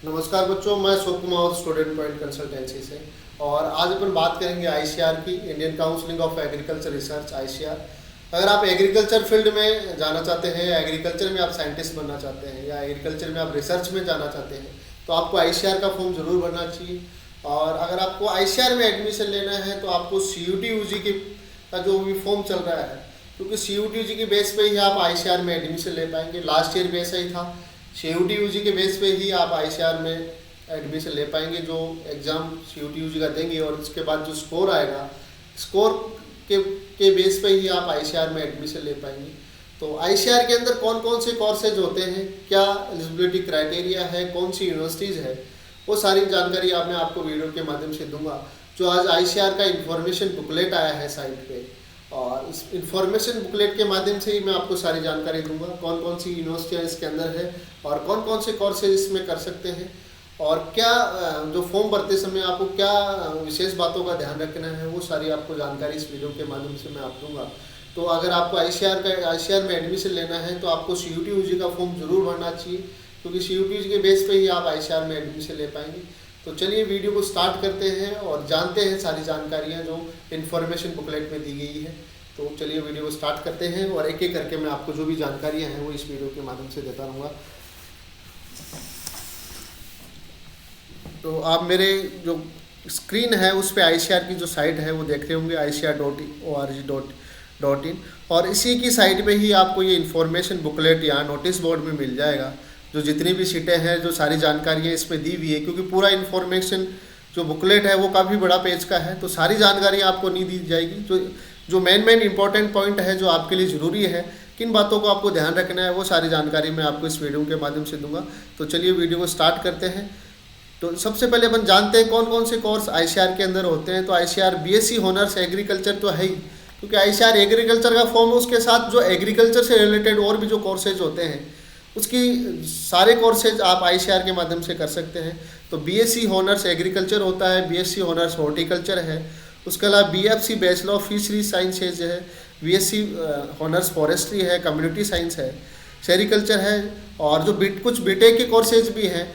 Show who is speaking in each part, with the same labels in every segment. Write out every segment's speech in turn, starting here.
Speaker 1: नमस्कार बच्चों, मैं शुभ कुमार स्टूडेंट पॉइंट कंसल्टेंसी से। और आज अपन बात करेंगे आईसीआर की, Indian counselling of agriculture research ICR. अगर आप एग्रीकल्चर फील्ड में जाना चाहते हैं या एग्रीकल्चर में आप साइंटिस्ट बनना चाहते हैं या एग्रीकल्चर में आप रिसर्च में जाना चाहते हैं तो आपको आईसीआर का फॉर्म जरूर भरना चाहिए। और अगर आपको आईसीआर में एडमिशन लेना है तो आपको सीयूटी यूजी के का जो भी फॉर्म चल रहा है, क्योंकि सीयूटी यूजी के बेस पे ही आप आईसीआर में एडमिशन ले पाएंगे। लास्ट ईयर भी ऐसा ही था, सीयूटी यूजी के बेस पे ही आप आईसीआर में एडमिशन ले पाएंगे। जो एग्ज़ाम सीयूटी यूजी का देंगे और उसके बाद जो स्कोर आएगा, स्कोर के बेस पे ही आप आईसीआर में एडमिशन ले पाएंगे। तो आईसीआर के अंदर कौन कौन से कोर्सेज होते हैं, क्या एलिजिबिलिटी क्राइटेरिया है, कौन सी यूनिवर्सिटीज़ है, वो सारी जानकारी मैं आपको वीडियो के माध्यम से दूंगा। जो आज आईसीआर का इंफॉर्मेशन बुकलेट आया है साइट पे, और इस इंफॉर्मेशन बुकलेट के माध्यम से ही मैं आपको सारी जानकारी दूंगा, कौन कौन सी यूनिवर्सिटियाँ इसके अंदर है और कौन कौन से कोर्सेज इसमें कर सकते हैं, और क्या जो फॉर्म भरते समय आपको क्या विशेष बातों का ध्यान रखना है, वो सारी आपको जानकारी इस वीडियो के माध्यम से मैं आप दूंगा। तो अगर आपको आईसीआर में एडमिशन लेना है तो आपको सीयूटी यूजी का फॉर्म जरूर भरना चाहिए, क्योंकि सीयूटी यूजी के बेस पे ही आप आईसीआर में एडमिशन ले पाएंगे। तो चलिए वीडियो को स्टार्ट करते हैं और जानते हैं सारी जानकारियाँ जो इन्फॉर्मेशन बुकलेट में दी गई है। तो चलिए वीडियो को स्टार्ट करते हैं और एक एक करके मैं आपको जो भी जानकारियाँ हैं वो इस वीडियो के माध्यम से देता रहूँगा। तो आप मेरे जो स्क्रीन है उस पर आईसीआर की जो साइट है वो देख रहे होंगे, ICR.org.in, और इसी की साइट पे ही आपको ये इन्फॉर्मेशन बुकलेट या नोटिस बोर्ड में मिल जाएगा। जो जितनी भी सीटें हैं, जो सारी जानकारियाँ इसमें दी हुई है, क्योंकि पूरा इन्फॉर्मेशन जो बुकलेट है वो काफ़ी बड़ा पेज का है, तो सारी जानकारी आपको नहीं दी जाएगी। जो मेन इंपॉर्टेंट पॉइंट है जो आपके लिए ज़रूरी है, किन बातों को आपको ध्यान रखना है, वो सारी जानकारी मैं आपको इस वीडियो के माध्यम से दूंगा। तो चलिए वीडियो को स्टार्ट करते हैं। तो सबसे पहले अपन जानते हैं कौन कौन से कोर्स आईसीआर के अंदर होते हैं। तो आईसीआर बीएससी ऑनर्स एग्रीकल्चर तो है ही, क्योंकि आईसीआर एग्रीकल्चर का फॉर्म है, उसके साथ जो एग्रीकल्चर से रिलेटेड और भी जो कोर्सेज होते हैं उसकी सारे कोर्सेज आप आईसीआर के माध्यम से कर सकते हैं। तो बीएससी ऑनर्स एग्रीकल्चर होता है, बीएससी ऑनर्स हॉर्टिकल्चर है, उसके अलावा BFC bachelor of fishery sciences है, बीएससी ऑनर्स फॉरेस्ट्री है, कम्युनिटी साइंस है, सेरिकल्चर है, और जो कुछ बीटेक के कोर्सेज भी हैं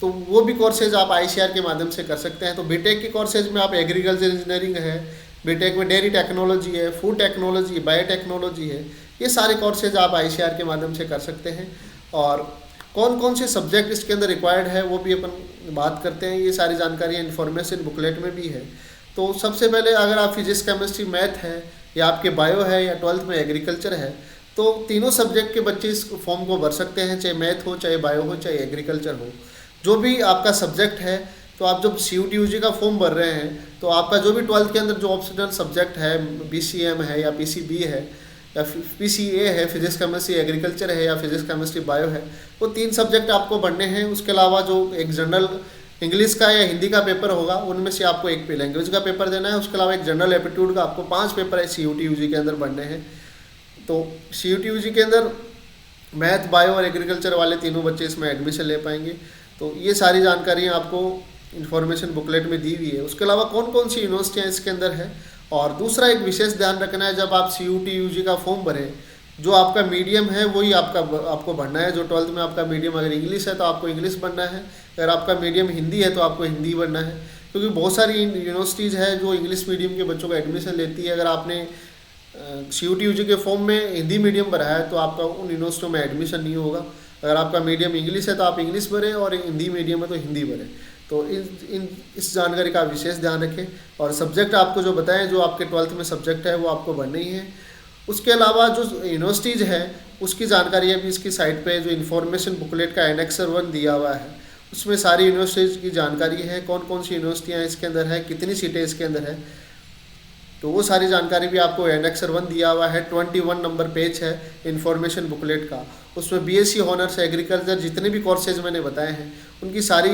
Speaker 1: तो वो भी कोर्सेज आप आईसीआर के माध्यम से कर सकते हैं। तो बीटेक के कोर्सेज में आप एग्रीकल्चर इंजीनियरिंग है, बीटेक में डेयरी टेक्नोलॉजी है, फूड टेक्नोलॉजी, बायोटेक्नोलॉजी है, ये सारे कोर्सेज आप आईसीआर के माध्यम से कर सकते हैं। और कौन कौन से सब्जेक्ट इसके अंदर रिक्वायर्ड है वो भी अपन बात करते हैं। ये सारी जानकारियाँ इन्फॉर्मेशन बुकलेट में भी है। तो सबसे पहले अगर आप फिजिक्स, केमिस्ट्री, मैथ है, या आपके बायो है, या 12th में एग्रीकल्चर है, तो तीनों सब्जेक्ट के बच्चे इस फॉर्म को भर सकते हैं, चाहे मैथ हो, चाहे बायो हो, चाहे एग्रीकल्चर हो। जो भी आपका सब्जेक्ट है, तो आप जब सीयूटी यूजी का फॉर्म भर रहे हैं तो आपका जो भी 12th के अंदर जो ऑप्शनल सब्जेक्ट है, बीसीएम है या पीसीबी है या पीसीए है, फिजिक्स केमिस्ट्री एग्रीकल्चर है, या फिजिक्स केमिस्ट्री बायो है, वो 3 सब्जेक्ट आपको भरने हैं। उसके अलावा जो एक जनरल इंग्लिश का या हिंदी का पेपर होगा, उनमें से आपको एक लैंग्वेज का पेपर देना है। उसके अलावा एक जनरल एप्टीट्यूड का आपको 5 पेपर है सीयूटी यूजी के अंदर भरने हैं। तो सीयूटी यूजी के अंदर मैथ, बायो और एग्रीकल्चर वाले तीनों बच्चे इसमें एडमिशन ले पाएंगे। तो ये सारी जानकारियाँ आपको इन्फॉर्मेशन बुकलेट में दी हुई है। उसके अलावा कौन कौन सी यूनिवर्सिटियाँ इसके अंदर है, और दूसरा एक विशेष ध्यान रखना है, जब आप सीयूटी यूजी का फॉर्म भरें, जो आपका मीडियम है वही आपको भरना है। जो 12th में आपका मीडियम अगर इंग्लिश है तो आपको इंग्लिश भरना है, अगर आपका मीडियम हिंदी है तो आपको हिंदी भरना है, क्योंकि बहुत सारी यूनिवर्सिटीज़ है जो इंग्लिश मीडियम के बच्चों को एडमिशन लेती है। अगर आपने सीयूटी यूजी के फॉर्म में हिंदी मीडियम भरा है तो आपका उन यूनिवर्सिटियों में एडमिशन नहीं होगा। अगर आपका मीडियम इंग्लिश है तो आप इंग्लिश भरें, और हिंदी मीडियम है तो हिंदी भरें। तो इस जानकारी का विशेष ध्यान रखें। और सब्जेक्ट आपको जो बताएं, जो आपके 12th में सब्जेक्ट है वो आपको भरने ही है। उसके अलावा जो यूनिवर्सिटीज़ है उसकी जानकारी भी इसकी साइट पे जो इन्फॉर्मेशन बुकलेट का एनेक्सर 1 दिया हुआ है, उसमें सारी यूनिवर्सिटीज़ की जानकारी है, कौन कौन सी यूनिवर्सिटियाँ इसके अंदर है, कितनी सीटें इसके अंदर है, तो वो सारी जानकारी भी आपको एनेक्सर 1 दिया हुआ है। 21 नंबर पेज है इन्फॉर्मेशन बुकलेट का। उसमें बीएससी ऑनर्स एग्रीकल्चर जितने भी कोर्सेज मैंने बताए हैं उनकी सारी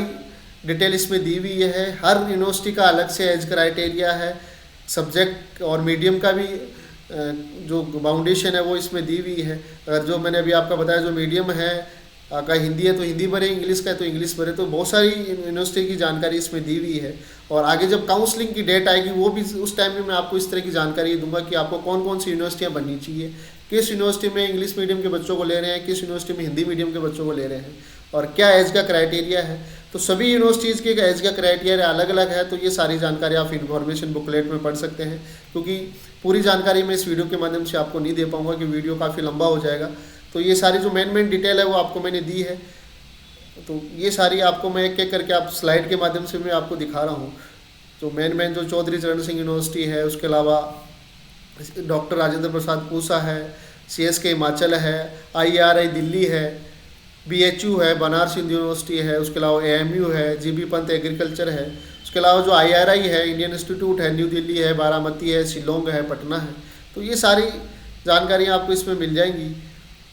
Speaker 1: डिटेल इसमें दी हुई है। हर यूनिवर्सिटी का अलग से एज क्राइटेरिया है, सब्जेक्ट और मीडियम का भी जो बाउंडेशन है वो इसमें दी हुई है। अगर जो मैंने अभी आपका बताया जो मीडियम है का हिंदी है तो हिंदी भरे, इंग्लिश का है तो इंग्लिश भरे, तो बहुत सारी यूनिवर्सिटी की जानकारी इसमें दी हुई है। और आगे जब काउंसलिंग की डेट आएगी वो भी उस टाइम में मैं आपको इस तरह की जानकारी दूंगा कि आपको कौन कौन सी यूनिवर्सिटियाँ बननी चाहिए, किस यूनिवर्सिटी में इंग्लिश मीडियम के बच्चों को ले रहे हैं, किस यूनिवर्सिटी में हिंदी मीडियम के बच्चों को ले रहे हैं, और क्या एज का क्राइटेरिया है। तो सभी यूनिवर्सिटीज़ के एज का क्राइटेरिया अलग अलग है, तो ये सारी जानकारी आप इन्फॉर्मेशन बुकलेट में पढ़ सकते हैं। क्योंकि पूरी जानकारी मैं इस वीडियो के माध्यम से आपको नहीं दे पाऊँगा, कि वीडियो काफ़ी लंबा हो जाएगा। तो ये सारी जो मेन डिटेल है वो आपको मैंने दी है। तो ये सारी आपको मैं एक एक करके आप स्लाइड के माध्यम से मैं आपको दिखा रहा हूँ। तो मेन जो चौधरी चरण सिंह यूनिवर्सिटी है, उसके अलावा डॉक्टर राजेंद्र प्रसाद पूसा है, CSK हिमाचल है, IRI दिल्ली है, BHU है, बनारस हिंदू यूनिवर्सिटी है, उसके अलावा AMU है, GB पंत एग्रीकल्चर है, उसके अलावा जो IRI है, इंडियन इंस्टीट्यूट है, न्यू दिल्ली है, बारामती है, शिलोंग है, पटना है। तो ये सारी जानकारियाँ आपको इसमें मिल जाएंगी।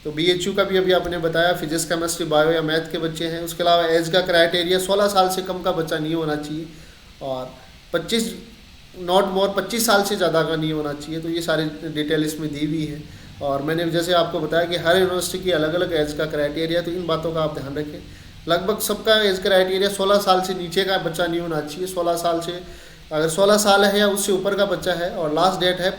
Speaker 1: तो BHU का भी अभी आपने बताया, फिजिक्स केमिस्ट्री बायो या मैथ के बच्चे हैं। उसके अलावा एज का क्राइटेरिया 16 साल से कम का बच्चा नहीं होना चाहिए, और 25 नॉट मोर 25 साल से ज़्यादा का नहीं होना चाहिए। तो ये सारी डिटेल इसमें दी हुई है। और मैंने जैसे आपको बताया कि हर यूनिवर्सिटी की अलग अलग एज का क्राइटेरिया, तो इन बातों का आप ध्यान रखें। लगभग सबका एज क्राइटेरिया 16 साल से नीचे का बच्चा नहीं होना चाहिए। 16 साल से, अगर 16 साल है या उससे ऊपर का बच्चा है, और लास्ट डेट है,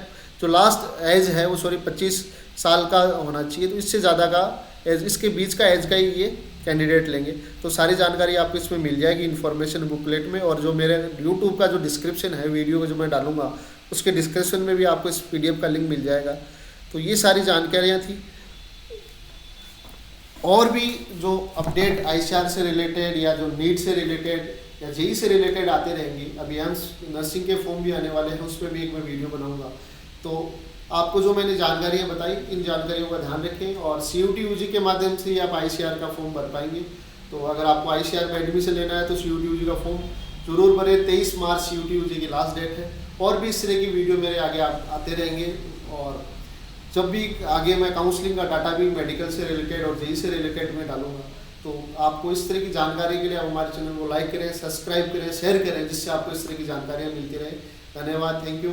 Speaker 1: जो लास्ट एज है वो 25 साल का होना चाहिए। तो इससे ज़्यादा का एज, इसके बीच का एज का ही ये कैंडिडेट लेंगे। तो सारी जानकारी आपको इसमें मिल जाएगी इन्फॉर्मेशन बुकलेट में। और जो मेरे यूट्यूब का जो डिस्क्रिप्शन है वीडियो का जो मैं डालूंगा, उसके डिस्क्रिप्शन में भी आपको इस PDF का लिंक मिल जाएगा। तो ये सारी जानकारियाँ थी। और भी जो अपडेट ICAR से रिलेटेड या जो नीट से रिलेटेड या JEE से रिलेटेड आते रहेंगे, अभी एम्स नर्सिंग के फॉर्म भी आने वाले हैं, उस पर भी एक मैं वीडियो बनाऊंगा। तो आपको जो मैंने जानकारियाँ बताई, इन जानकारियों का ध्यान रखें। और CUT UG के माध्यम से ही आप ICAR का फॉर्म भर पाएंगे। तो अगर आपको ICAR में एडमिशन लेना है तो CUT UG का फॉर्म जरूर भरें। 23 मार्च CUT UG की लास्ट डेट है। और भी इस तरह की वीडियो मेरे आगे आते रहेंगे। और जब भी आगे मैं काउंसलिंग का डाटा भी मेडिकल से रिलेटेड और JEE से रिलेटेड में डालूंगा। तो आपको इस तरह की जानकारी के लिए आप हमारे चैनल को लाइक करें, सब्सक्राइब करें, शेयर करें, जिससे आपको इस तरह की जानकारियाँ मिलती रहे। धन्यवाद, थैंक यू।